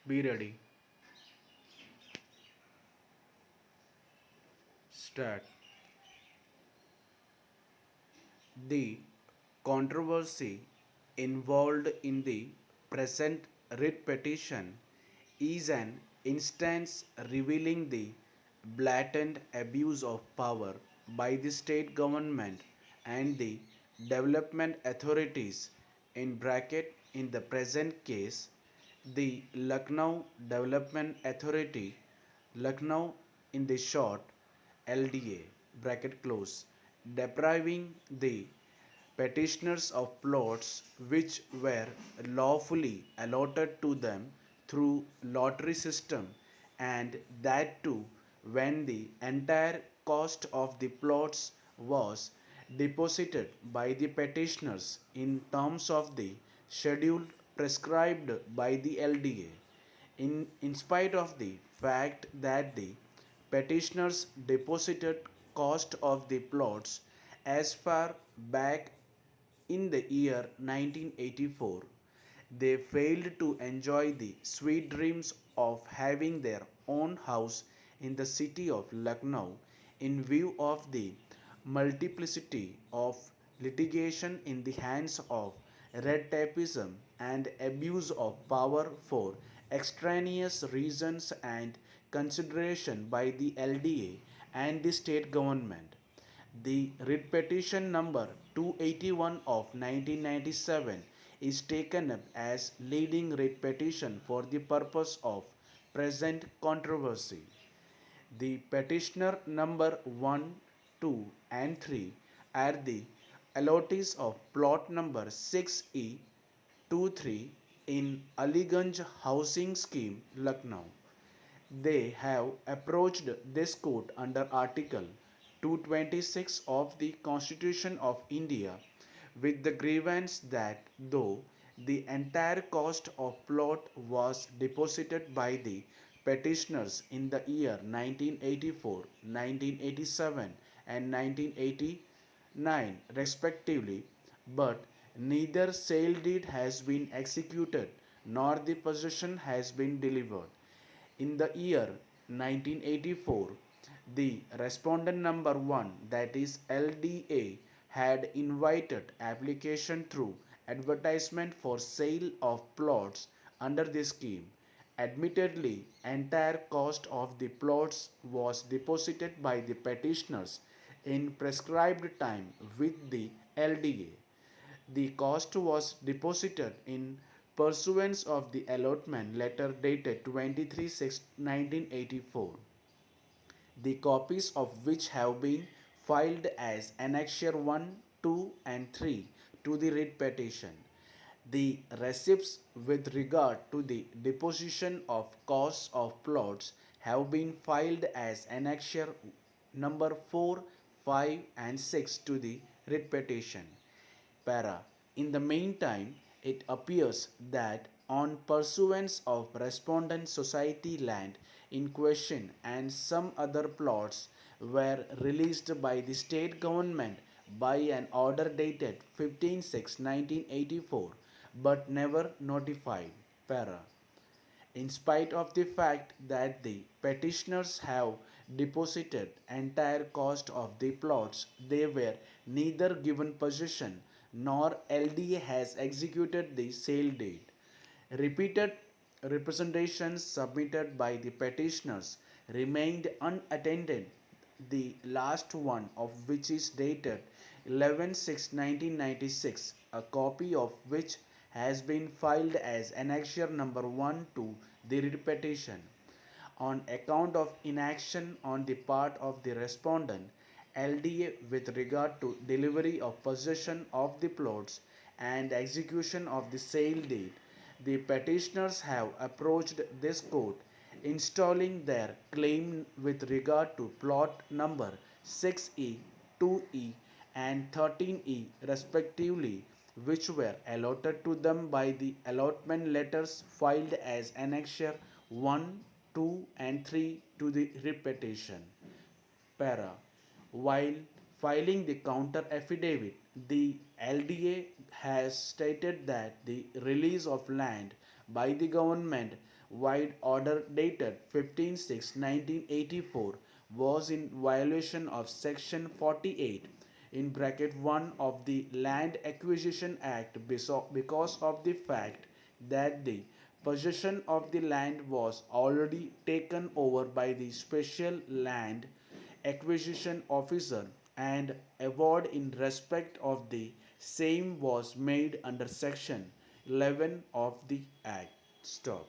Be ready. Start. The controversy involved in the present writ petition is an instance revealing the blatant abuse of power by the state government and the development authorities in the present case the Lucknow Development Authority, Lucknow in the short LDA bracket close, depriving the petitioners of plots which were lawfully allotted to them through lottery system, and that too when the entire cost of the plots was deposited by the petitioners in terms of the schedule prescribed by the LDA. In spite of the fact that the petitioners deposited cost of the plots as far back in the year 1984, they failed to enjoy the sweet dreams of having their own house in the city of Lucknow in view of the multiplicity of litigation in the hands of red tapeism and abuse of power for extraneous reasons and consideration by the LDA and the state government. The writ petition number 281 of 1997 is taken up as leading writ petition for the purpose of present controversy. The petitioner number 1, 2, and 3 are the allottees of plot number 6E 23 in Aliganj Housing Scheme, Lucknow. They have approached this court under Article 226 of the Constitution of India with the grievance that though the entire cost of plot was deposited by the petitioners in the year 1984, 1987 and 1989 respectively, but neither sale deed has been executed nor the possession has been delivered. In the year 1984, the respondent number 1, that is LDA, had invited application through advertisement for sale of plots under the scheme. Admittedly, entire cost of the plots was deposited by the petitioners in prescribed time with the LDA. The cost was deposited in pursuance of the allotment letter dated 23/6/1984, the copies of which have been filed as Annexure 1, 2, and 3 to the writ petition. The receipts with regard to the deposition of costs of plots have been filed as Annexure number 4, 5, and 6 to the writ petition. Para. In the meantime, it appears that on pursuance of respondent society land in question and some other plots were released by the state government by an order dated 15/6/1984 but never notified. Para. In spite of the fact that the petitioners have deposited entire cost of the plots, they were neither given possession nor LDA has executed the sale deed. Repeated representations submitted by the petitioners remained unattended, the last one of which is dated 11/6/1996, a copy of which has been filed as Annexure number 1 to the writ petition. On account of inaction on the part of the respondent, LDA with regard to delivery of possession of the plots and execution of the sale deed, the petitioners have approached this court installing their claim with regard to plot number 6E, 2E, and 13E respectively, which were allotted to them by the allotment letters filed as Annexure 1, 2, and 3 to the writ petition. Para. While filing the counter affidavit, The LDA has stated that the release of land by the government wide order dated 15/6/1984 was in violation of section 48 in bracket 1 of the Land Acquisition Act because of the fact that the possession of the land was already taken over by the special land acquisition officer and award in respect of the same was made under section 11 of the act. Stop.